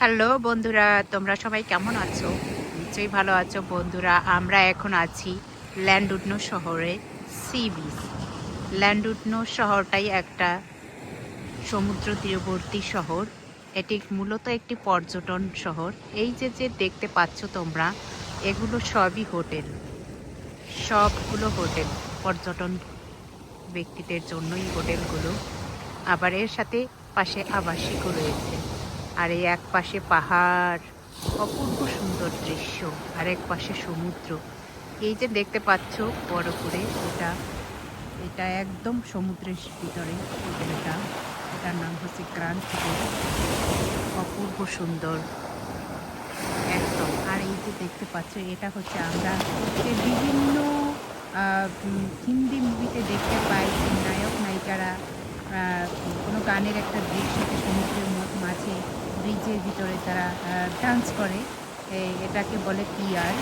Hello বন্ধুরা, তোমরা সবাই কেমন আছো? নিশ্চয়ই ভালো আছো বন্ধুরা। আমরা এখন আছি ল্যান্ডুডনো শহরে, সি বিচ। ল্যান্ডুডনো শহরটাই একটা সমুদ্র তীরবর্তী শহর। এটি মূলত একটি পর্যটন শহর। এই যে যে দেখতে পাচ্ছ তোমরা, এগুলো সবই হোটেল। সবগুলো হোটেল পর্যটন ব্যক্তিদের জন্যই হোটেলগুলো। আবার এর সাথে পাশে আবাসিকও রয়েছে। আর এই এক পাশে পাহাড়, অপূর্ব সুন্দর দৃশ্য, আর এক পাশে সমুদ্র। এই যে দেখতে পাচ্ছ বড় করে, এটা একদম সমুদ্রের ভিতরে হোটেলটা। এটার নাম হচ্ছে গ্র্যান্ড হোটেল। অপূর্ব সুন্দর একদম। আর এই যে দেখতে পাচ্ছ, এটা হচ্ছে আমরা বিভিন্ন হিন্দি মুভিতে দেখতে পাই যে নায়ক নায়িকারা কোনো গানের একটা দৃশ্যতে সমুদ্রের মাঝে ব্রিজের ভিতরে তারা ডান্স করে। এটাকে বলে পিয়ার।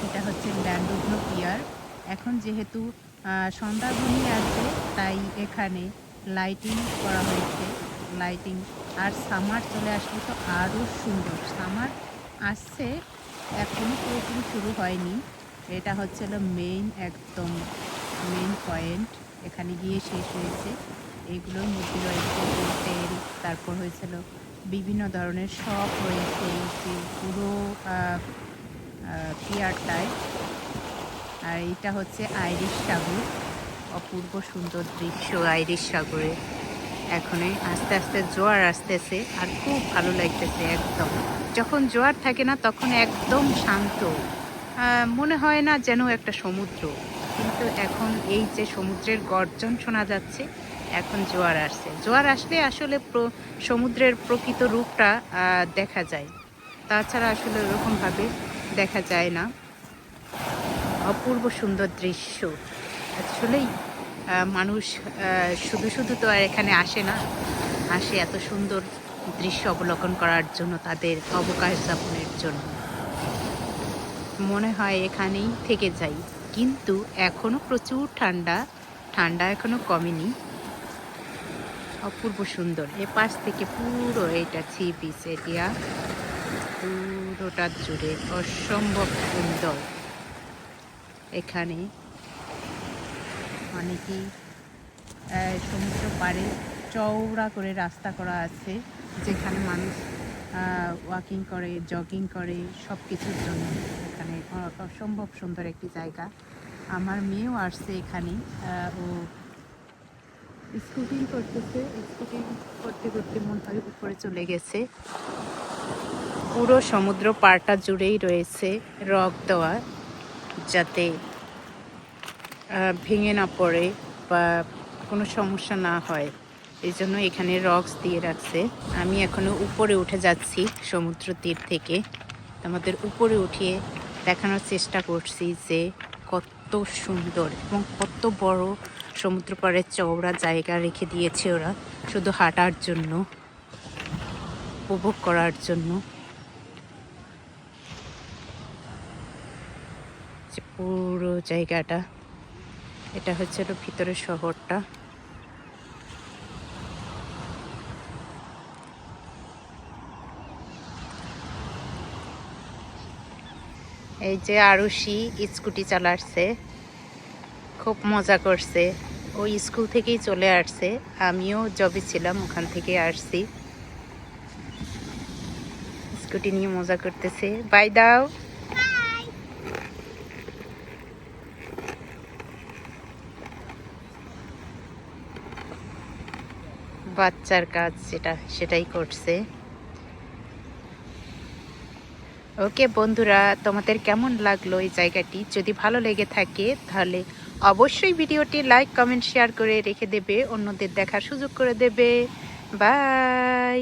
এটা হচ্ছে ল্যান্ডুডনো পিয়ার। এখন যেহেতু সন্ধ্যা ঘনিয়ে আছে, তাই এখানে লাইটিং করা হয়েছে। লাইটিং আর সামার চলে আসলে তো আরও সুন্দর। সামার আসছে, এখনও পুরোপুরি শুরু হয়নি। এটা হচ্ছিল একদম মেইন পয়েন্ট। এখানে গিয়ে শেষ হয়েছে। এইগুলোর মধ্যে রয়েছে হোটেল, তারপর হয়েছিল বিভিন্ন ধরনের শপ রয়েছে এই যে পুরো পিয়ারটায়। আর এটা হচ্ছে আইরিশ সাগর। অপূর্ব সুন্দর দৃশ্য আইরিশ সাগরে। এখনই আস্তে আস্তে জোয়ার আসতেছে, আর খুব ভালো লাগতেছে একদম। যখন জোয়ার থাকে না তখন একদম শান্ত, মনে হয় না যেন একটা সমুদ্র। কিন্তু এখন এই যে সমুদ্রের গর্জন শোনা যাচ্ছে, এখন জোয়ার আসছে। জোয়ার আসলে আসলে সমুদ্রের প্রকৃত রূপটা দেখা যায়। তাছাড়া আসলে ওরকমভাবে দেখা যায় না। অপূর্ব সুন্দর দৃশ্য আসলেই। মানুষ শুধু শুধু তো আর এখানে আসে না, আসে এত সুন্দর দৃশ্য অবলোকন করার জন্য, তাদের অবকাশ যাপনের জন্য। মনে হয় এখানেই থেকে যাই, কিন্তু এখনো প্রচুর ঠান্ডা। ঠান্ডা এখনো কমেনি। অপূর্ব সুন্দর। এ পাশ থেকে পুরো এটা সি বিচ এরিয়া, পুরোটা জুড়ে অসম্ভব সুন্দর। এখানে অনেকেই সমুদ্র পাড়ে চওড়া করে রাস্তা করা আছে, যেখানে মানুষ ওয়াকিং করে, জগিং করে, সব কিছুর জন্য। এখানে অসম্ভব সুন্দর একটি জায়গা। আমার মেয়েও আসছে এখানে। ও স্কুটিং করতেছে, স্কুটিং করতে করতে মনে হয় উপরে চলে গেছে। পুরো সমুদ্র পাড়টা জুড়েই রয়েছে রক দেওয়া, যাতে ভেঙে না পড়ে বা কোনো সমস্যা না হয়। এই জন্য এখানে রক্স দিয়ে রাখছে। আমি এখনো উপরে উঠে যাচ্ছি সমুদ্র তীর থেকে। আমাদের উপরে উঠিয়ে দেখানোর চেষ্টা করছি যে কত সুন্দর এবং কত বড় সমুদ্র পাড়ের চওড়া জায়গা রেখে দিয়েছে ওরা, শুধু হাঁটার জন্য, উপভোগ করার জন্য। যে পুরো জায়গাটা, এটা হচ্ছে ভিতরের শহরটা। এই যে আরুষি স্কুটি চালাচ্ছে, খুব মজা করছে। ওই স্কুল থেকেই চলে আসছে, আমিও জবে ছিলাম ওখান থেকে আসছি। স্কুটি নিয়ে মজা করতেছে। বাই দাও। বাচ্চার কাজ যেটা, সেটাই করছে। ওকে বন্ধুরা, তোমাদের কেমন লাগলো এই জায়গাটি? যদি ভালো লেগে থাকে তাহলে অবশ্যই ভিডিওটি লাইক, কমেন্ট, শেয়ার করে রেখে দেবে, অন্যদের দেখার সুযোগ করে দেবে। বাই।